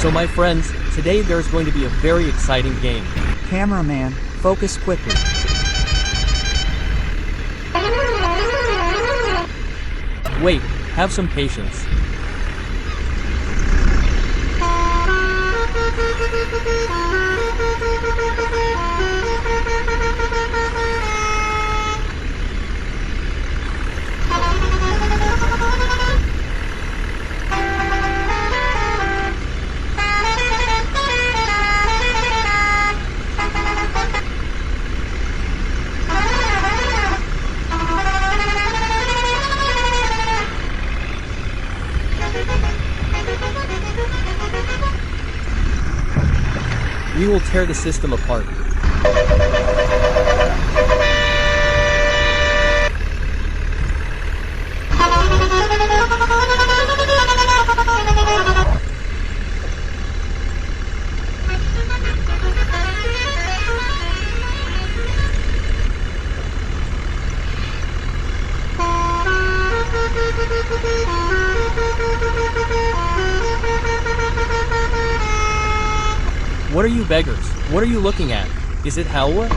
So my friends, today there's going to be a very exciting game. Cameraman, focus quickly. Wait, have some patience. We will tear the system apart. What are you beggars? What are you looking at? Is it Halwa?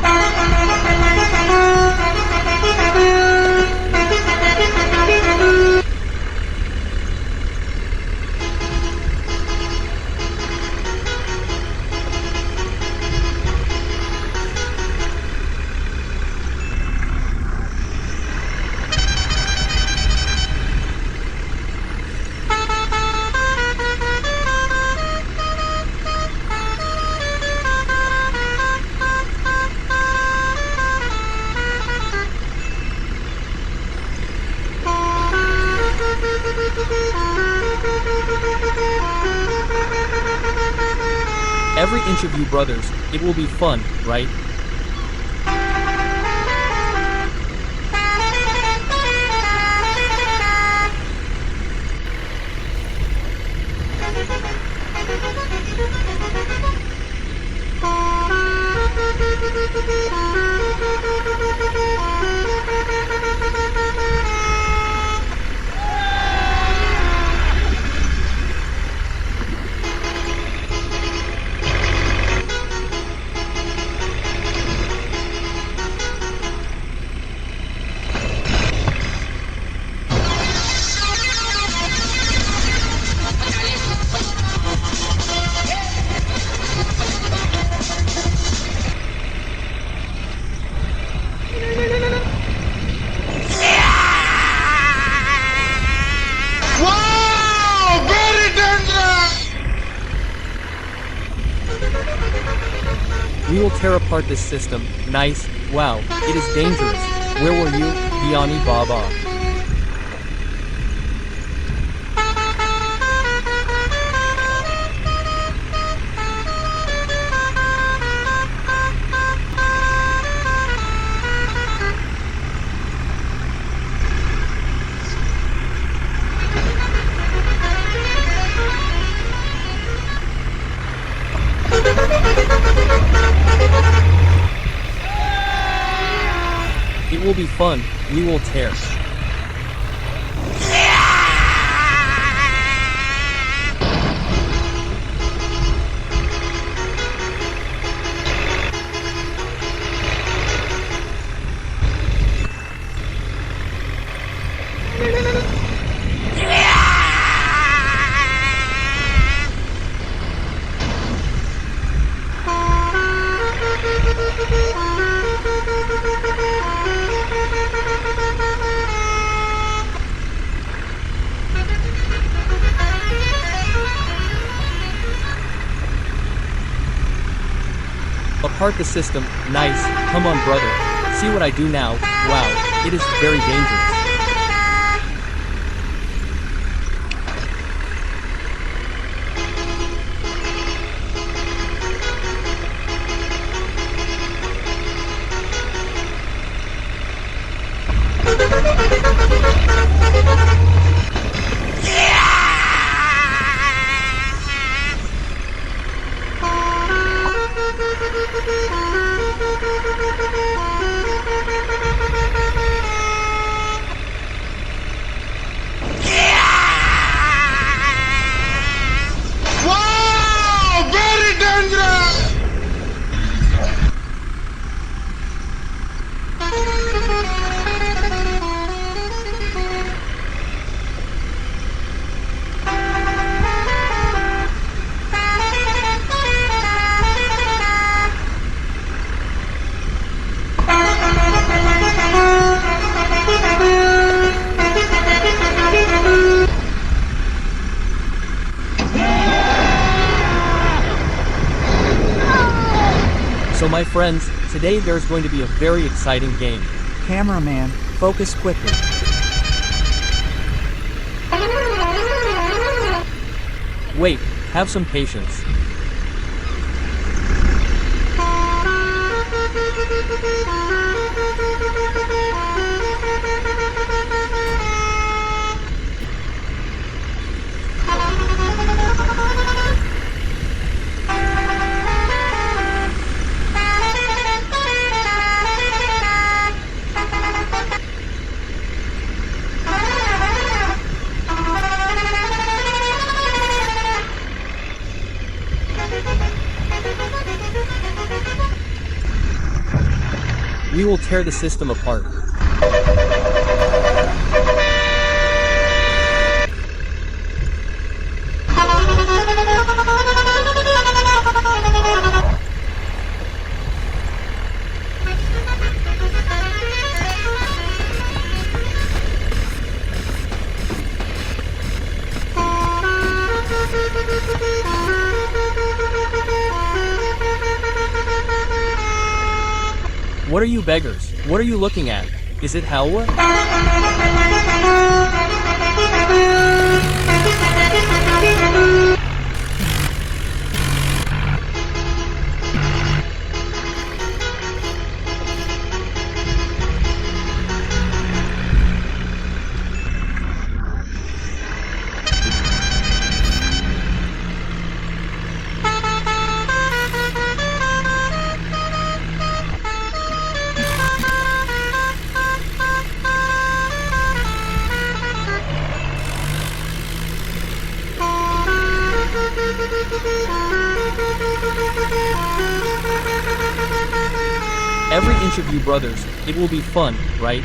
Every inch of you brothers, it will be fun, right? We will tear apart this system. Nice. Wow, it is dangerous. Where were you, Gianni Baba? It will be fun. We will tear. Apart the system. Nice. Come on, brother. See what I do now. Wow, it is very dangerous. My friends, today there's going to be a very exciting game. Cameraman, focus quickly. Wait, have some patience. We will tear the system apart. What are you beggars? What are you looking at? Is it halwa? Every inch of you brothers, it will be fun, right?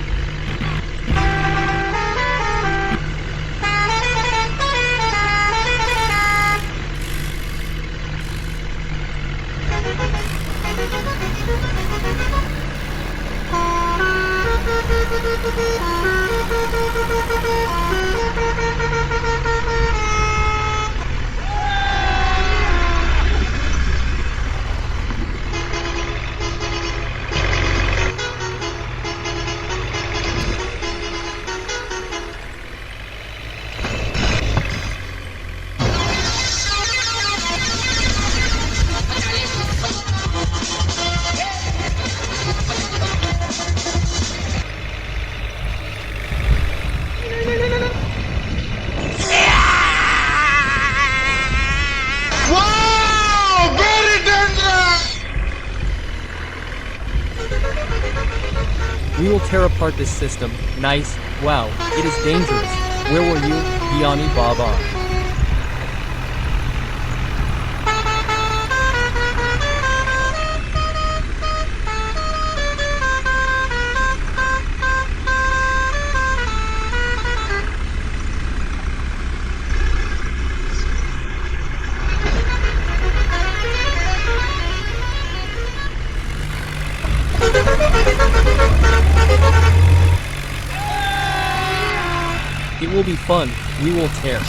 We will tear apart this system. Nice. Wow, it is dangerous. Where were you, Gianni Baba? It will be fun. We will tear.